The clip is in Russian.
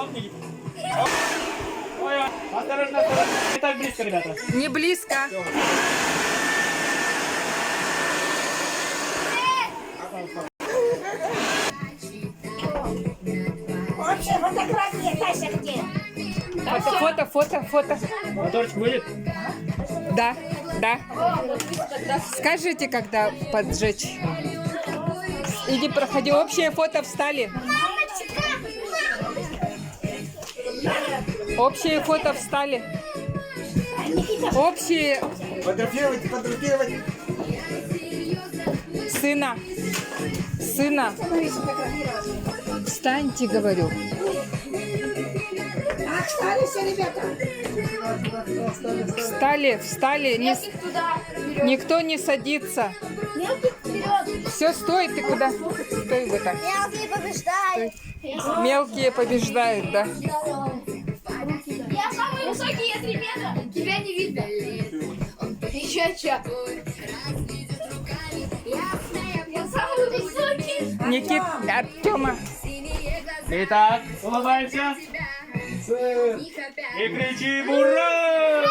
Оп, Никита. Ой, осторожно, осторожно. Не так близко, ребята. Не близко. Вообще фотография, Тася, где? Фото. Моторчик будет? Да. Скажите, когда поджечь. Иди, проходи. Общее фото встали. Общее фото встали. Общее. Фотографировать. Сына. Встаньте, говорю. Так, встали все, ребята. Встали. Никто не садится. Мелкий вперед. Все, стой, ты куда? Стой вот так. Мелкий побеждает. Мелкие побеждают, да. Я самый высокий, есть, ребята. Тебя не видно. Еще что? Я самый высокий. Никит, Артема. Итак, улыбаемся. И кричим ура!